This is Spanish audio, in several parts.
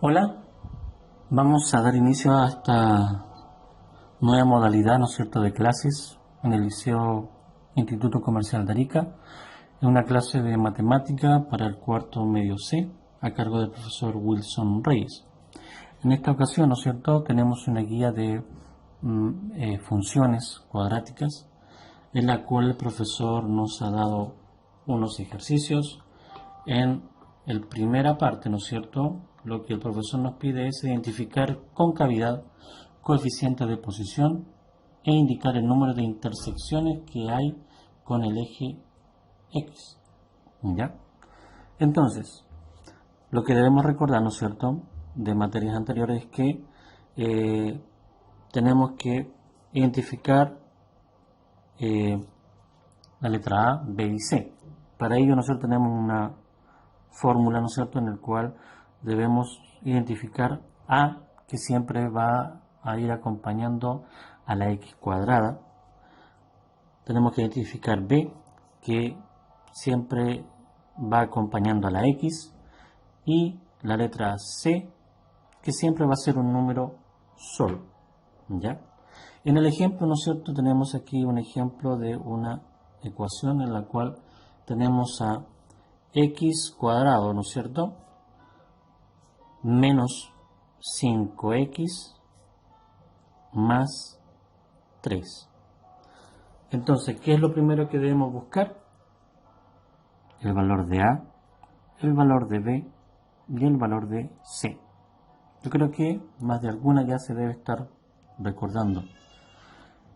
Hola, vamos a dar inicio a esta nueva modalidad, ¿no es cierto?, de clases en el Liceo Instituto Comercial de Arica, en una clase de matemática para el cuarto medio C, a cargo del profesor Wilson Reyes. En esta ocasión, ¿no es cierto?, tenemos una guía de funciones cuadráticas, en la cual el profesor nos ha dado unos ejercicios. En la primera parte, ¿no es cierto?, lo que el profesor nos pide es identificar concavidad, coeficiente de posición e indicar el número de intersecciones que hay con el eje X. ¿Ya? Entonces, lo que debemos recordar, ¿no es cierto?, de materias anteriores es que tenemos que identificar la letra A, B y C. Para ello nosotros tenemos una fórmula, ¿no es cierto?, en el cual debemos identificar A, que siempre va a ir acompañando a la X cuadrada. Tenemos que identificar B, que siempre va acompañando a la X, y la letra C, que siempre va a ser un número solo. ¿Ya? En el ejemplo, ¿no es cierto?, tenemos aquí un ejemplo de una ecuación en la cual tenemos a x cuadrado, ¿no es cierto?, menos 5x más 3. Entonces, ¿qué es lo primero que debemos buscar? El valor de A, el valor de B y el valor de C. Yo creo que más de alguna ya se debe estar recordando.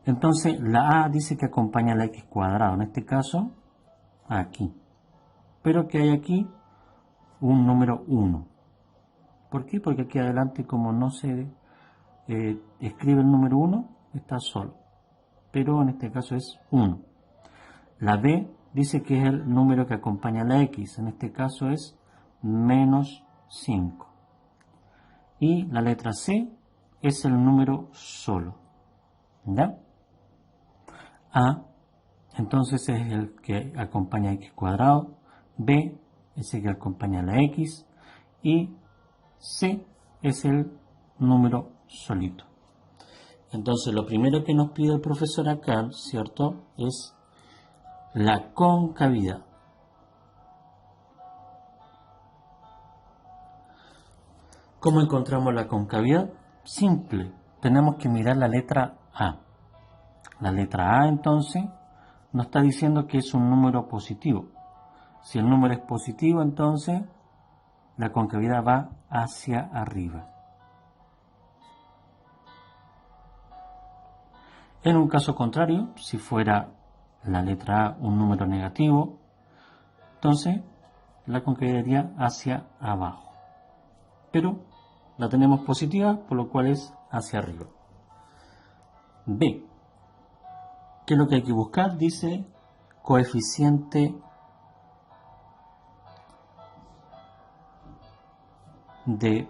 Entonces, la A dice que acompaña a la x cuadrado, en este caso, aquí. Pero que hay aquí un número 1. ¿Por qué? Porque aquí adelante, como no se escribe el número 1, está solo. Pero en este caso es 1. La B dice que es el número que acompaña a la X. En este caso es menos 5. Y la letra C es el número solo. ¿Ya? A, entonces es el que acompaña a X cuadrado. B es el que acompaña a la X. Y C es el número solito. Entonces, lo primero que nos pide el profesor acá, ¿cierto?, es la concavidad. ¿Cómo encontramos la concavidad? Simple, tenemos que mirar la letra A. La letra A, entonces, nos está diciendo que es un número positivo. Si el número es positivo, entonces, la concavidad va hacia arriba. En un caso contrario, si fuera la letra A un número negativo, entonces la concavidad iría hacia abajo. Pero la tenemos positiva, por lo cual es hacia arriba. B. ¿Qué es lo que hay que buscar? Dice coeficiente de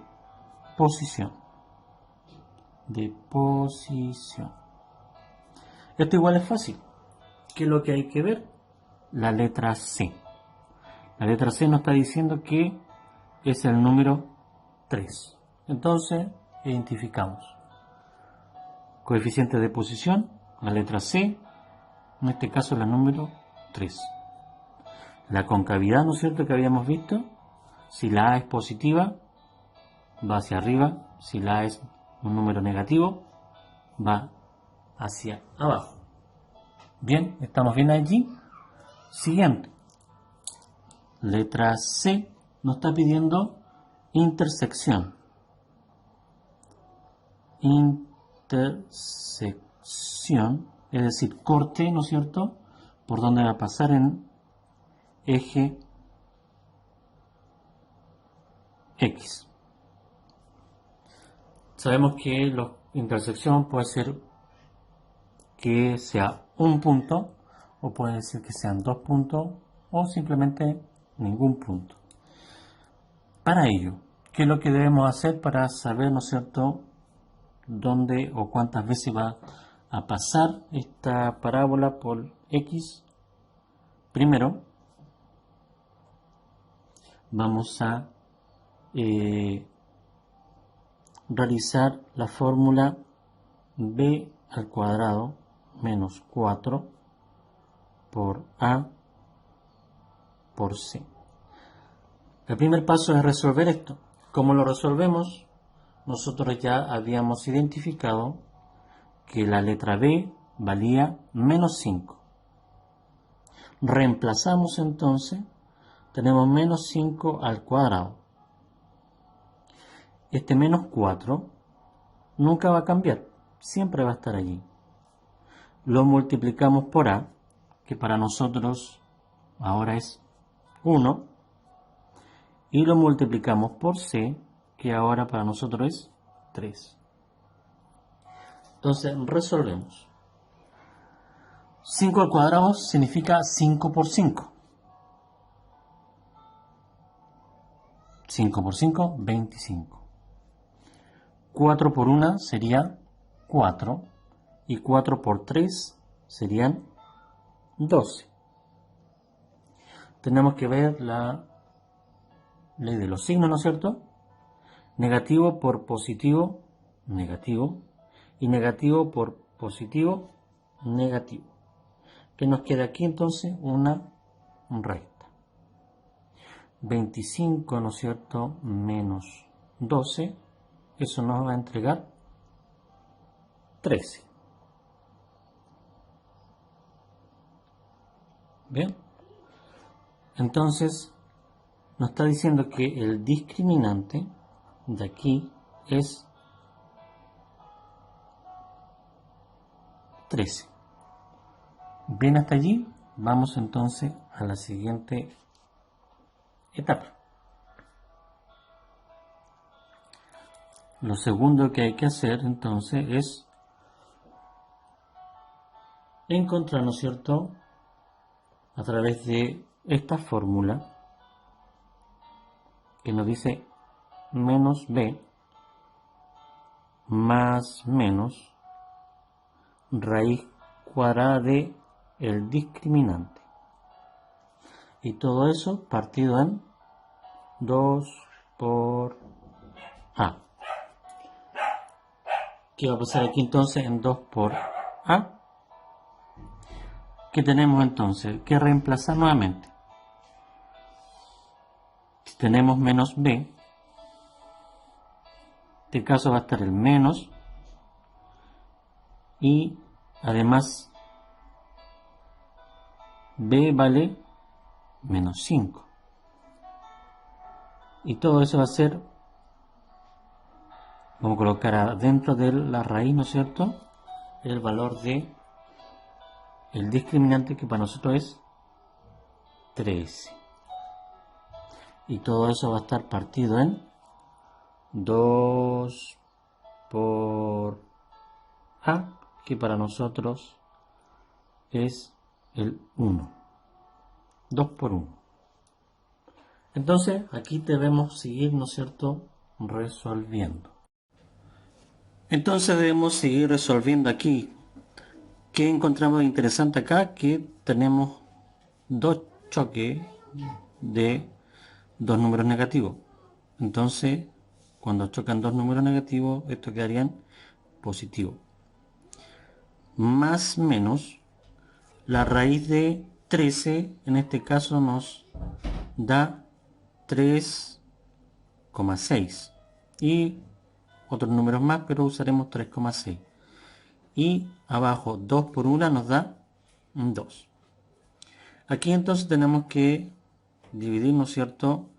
posición. De posición. Esto igual es fácil. ¿Qué es lo que hay que ver? La letra C. La letra C nos está diciendo que es el número 3. Entonces, identificamos. Coeficiente de posición, la letra C, en este caso la número 3. La concavidad, ¿no es cierto?, que habíamos visto, si la A es positiva, va hacia arriba, si la A es un número negativo, va hacia abajo. Bien, ¿estamos bien allí? Siguiente. Letra C nos está pidiendo intersección. Intersección, es decir, corte, ¿no es cierto?, por donde va a pasar en eje X. Sabemos que la intersección puede ser que sea un punto, o puede ser que sean dos puntos, o simplemente ningún punto. Para ello, ¿qué es lo que debemos hacer para saber, ¿no es cierto?, dónde o cuántas veces va a pasar esta parábola por X? Primero, vamos a realizar la fórmula b al cuadrado menos 4 por a por c. El primer paso es resolver esto. ¿Cómo lo resolvemos? Nosotros ya habíamos identificado que la letra b valía menos 5. Reemplazamos entonces, tenemos menos 5 al cuadrado. Este menos 4 nunca va a cambiar, siempre va a estar allí. Lo multiplicamos por a, que para nosotros ahora es 1, y lo multiplicamos por c, que ahora para nosotros es 3. Entonces resolvemos. 5 al cuadrado significa 5 por 5. 5 por 5, 25. 4 por 1 sería 4. Y 4 por 3 serían 12. Tenemos que ver la ley de los signos, ¿no es cierto? Negativo por positivo, negativo. Y negativo por positivo, negativo. ¿Qué nos queda aquí entonces? Una recta. 25, ¿no es cierto? Menos 12. Eso nos va a entregar 13. ¿Bien? Entonces, nos está diciendo que el discriminante de aquí es 13. Bien, hasta allí. Vamos entonces a la siguiente etapa. Lo segundo que hay que hacer entonces es encontrar, ¿no es cierto?, a través de esta fórmula que nos dice menos b más menos raíz cuadrada de el discriminante. Y todo eso partido en 2 por a. ¿Qué va a pasar aquí entonces en 2 por a? ¿Qué tenemos entonces? Que reemplazar nuevamente. Si tenemos menos b, en este caso va a estar el menos, y además b vale menos 5. Y todo eso va a ser, vamos a colocar dentro de la raíz, ¿no es cierto?, el valor de el discriminante, que para nosotros es 13. Y todo eso va a estar partido en 2 por a, que para nosotros es el 1. 2 por 1. Entonces aquí debemos seguir, ¿no es cierto?, resolviendo. Entonces debemos seguir resolviendo aquí. ¿Qué encontramos de interesante acá? Que tenemos dos choques de dos números negativos. Entonces, cuando chocan dos números negativos, estos quedarían positivos. Más menos, la raíz de 13, en este caso nos da 3,6. Y otros números más, pero usaremos 3,6. Y abajo 2 por 1 nos da 2. Aquí entonces tenemos que dividir, ¿no es cierto?,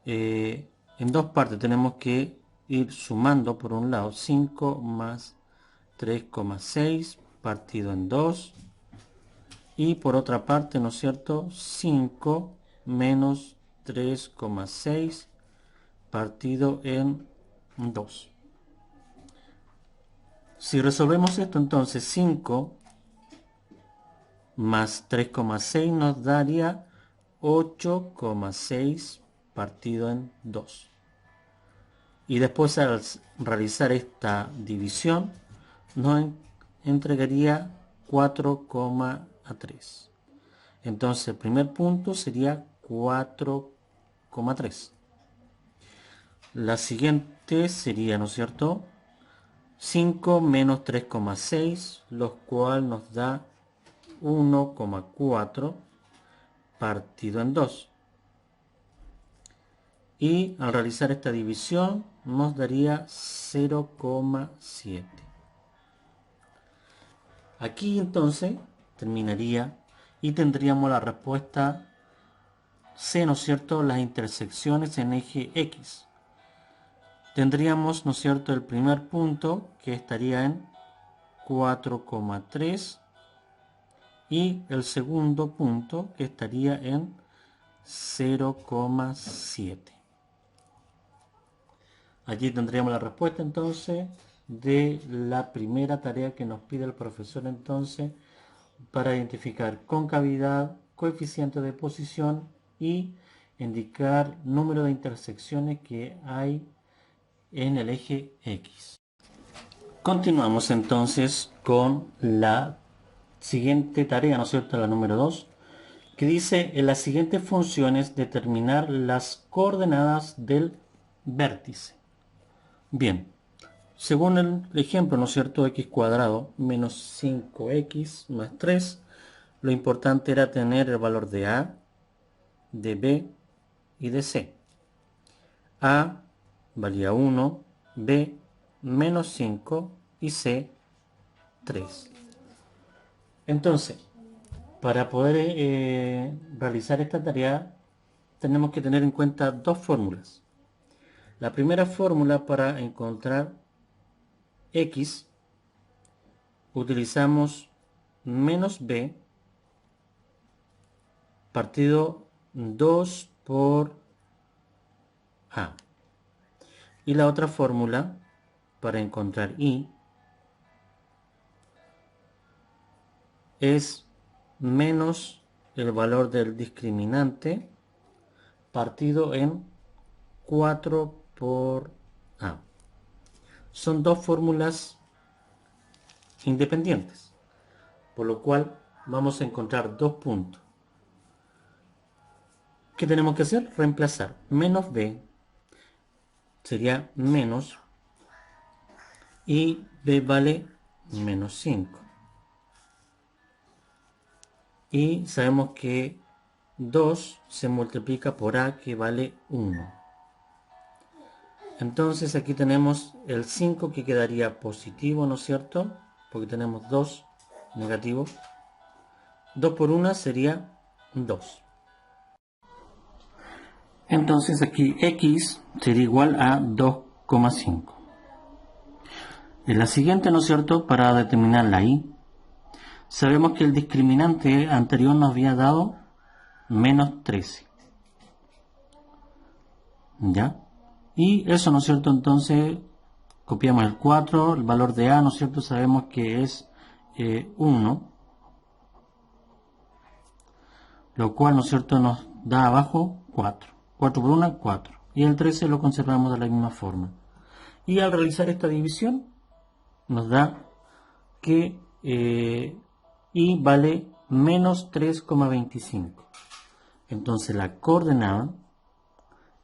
en dos partes. Tenemos que ir sumando por un lado 5 más 3,6 partido en 2. Y por otra parte, ¿no es cierto?, 5 menos 3,6 partido en 2. Si resolvemos esto, entonces 5 más 3,6 nos daría 8,6 partido en 2. Y después, al realizar esta división, nos entregaría 4,3. Entonces el primer punto sería 4,3. T sería, ¿no es cierto?, 5 menos 3,6, lo cual nos da 1,4 partido en 2. Y al realizar esta división nos daría 0,7. Aquí entonces terminaría y tendríamos la respuesta C, ¿no es cierto?, las intersecciones en eje X. Tendríamos, ¿no es cierto?, el primer punto que estaría en 4,3 y el segundo punto que estaría en 0,7. Allí tendríamos la respuesta entonces de la primera tarea que nos pide el profesor entonces para identificar concavidad, coeficiente de posición y indicar número de intersecciones que hay en el eje X. Continuamos entonces con la siguiente tarea, ¿no es cierto?, la número 2, que dice: en las siguientes funciones determinar las coordenadas del vértice. Bien, según el ejemplo, ¿no es cierto?, x cuadrado menos 5x más 3, lo importante era tener el valor de A, de B y de C. A valía 1, B menos 5 y C 3. Entonces, para poder realizar esta tarea tenemos que tener en cuenta dos fórmulas. La primera fórmula para encontrar X, utilizamos menos B partido 2 por A. Y la otra fórmula para encontrar Y es menos el valor del discriminante partido en 4 por A. Son dos fórmulas independientes, por lo cual vamos a encontrar dos puntos. ¿Qué tenemos que hacer? Reemplazar. Menos B sería menos, y B vale menos 5. Y sabemos que 2 se multiplica por A, que vale 1. Entonces aquí tenemos el 5 que quedaría positivo, ¿no es cierto?, porque tenemos 2 negativo. 2 por 1 sería 2. Entonces aquí X sería igual a 2,5. En la siguiente, ¿no es cierto?, para determinar la Y, sabemos que el discriminante anterior nos había dado menos 13. ¿Ya? Y eso, ¿no es cierto?, entonces copiamos el 4, el valor de A, ¿no es cierto?, sabemos que es 1, lo cual, ¿no es cierto?, nos da abajo 4. 4 por 1, 4. Y el 13 lo conservamos de la misma forma. Y al realizar esta división, nos da que Y vale menos 3,25. Entonces la coordenada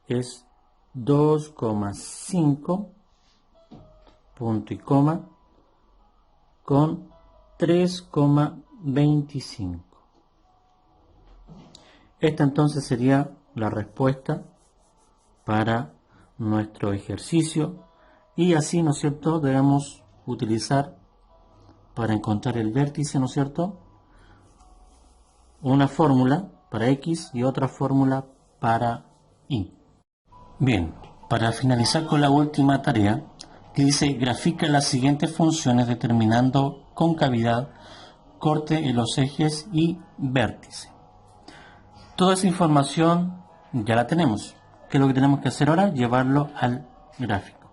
es 2,5 punto y coma con 3,25. Esta entonces sería la respuesta para nuestro ejercicio, y así, ¿no es cierto?, debemos utilizar para encontrar el vértice, ¿no es cierto?, una fórmula para X y otra fórmula para Y. Bien, para finalizar con la última tarea, que dice: grafica las siguientes funciones determinando concavidad, corte en los ejes y vértice. Toda esa información ya la tenemos. ¿Qué es lo que tenemos que hacer ahora? Llevarlo al gráfico.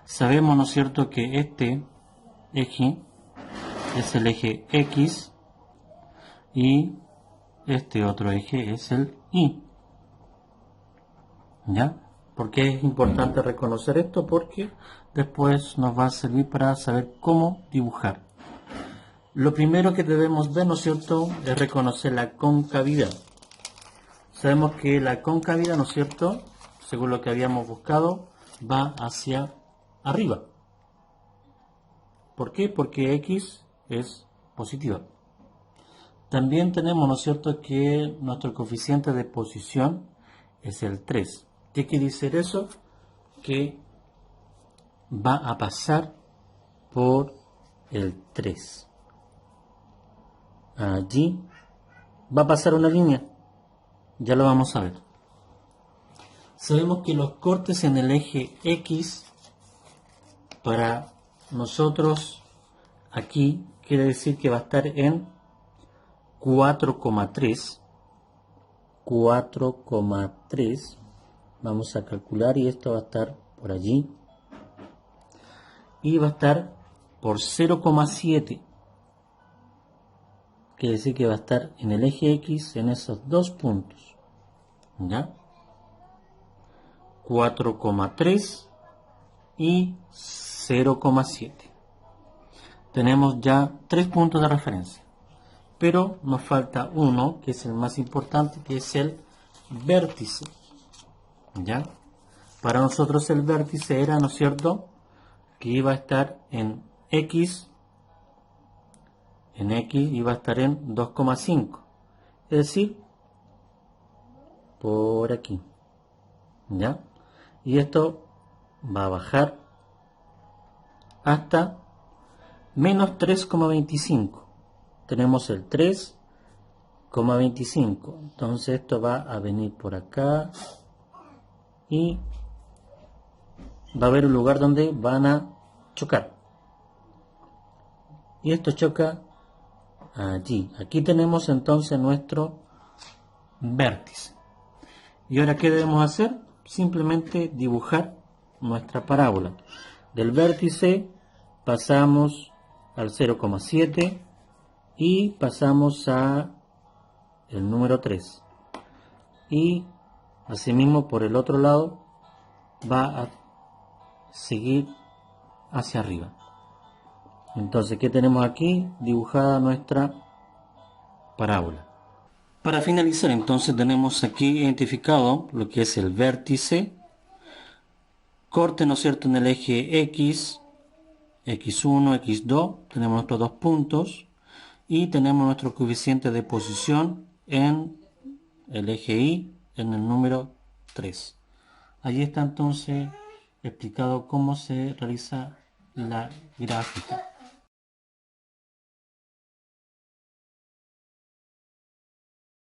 Sabemos, ¿no es cierto?, que este eje es el eje X y este otro eje es el Y. ¿Ya? ¿Por qué es importante reconocer esto? Porque después nos va a servir para saber cómo dibujar. Lo primero que debemos ver, ¿no es cierto?, es reconocer la concavidad. Sabemos que la concavidad, ¿no es cierto?, según lo que habíamos buscado, va hacia arriba. ¿Por qué? Porque X es positiva. También tenemos, ¿no es cierto?, que nuestro coeficiente de posición es el 3. ¿Qué quiere decir eso? Que va a pasar por el 3. Allí va a pasar una línea. Ya lo vamos a ver. Sabemos que los cortes en el eje X para nosotros aquí quiere decir que va a estar en 4,3. 4,3. Vamos a calcular y esto va a estar por allí. Y va a estar por 0,7. Quiere decir que va a estar en el eje X en esos dos puntos. ¿Ya? 4,3 y 0,7. Tenemos ya 3 puntos de referencia. Pero nos falta uno, que es el más importante, que es el vértice. ¿Ya? Para nosotros el vértice era, ¿no es cierto?, que iba a estar en X iba a estar en 2,5. Es decir, por aquí. ¿Ya? Y esto va a bajar hasta menos 3,25. Tenemos el 3,25. Entonces esto va a venir por acá y va a haber un lugar donde van a chocar. Y esto choca allí. Aquí tenemos entonces nuestro vértice. ¿Y ahora qué debemos hacer? Simplemente dibujar nuestra parábola. Del vértice pasamos al 0,7 y pasamos a el número 3. Y asimismo por el otro lado va a seguir hacia arriba. Entonces, ¿qué tenemos aquí? Dibujada nuestra parábola. Para finalizar, entonces tenemos aquí identificado lo que es el vértice, corte, ¿no es cierto?, en el eje X, X1, X2, tenemos nuestros dos puntos y tenemos nuestro coeficiente de posición en el eje Y, en el número 3. Allí está entonces explicado cómo se realiza la gráfica.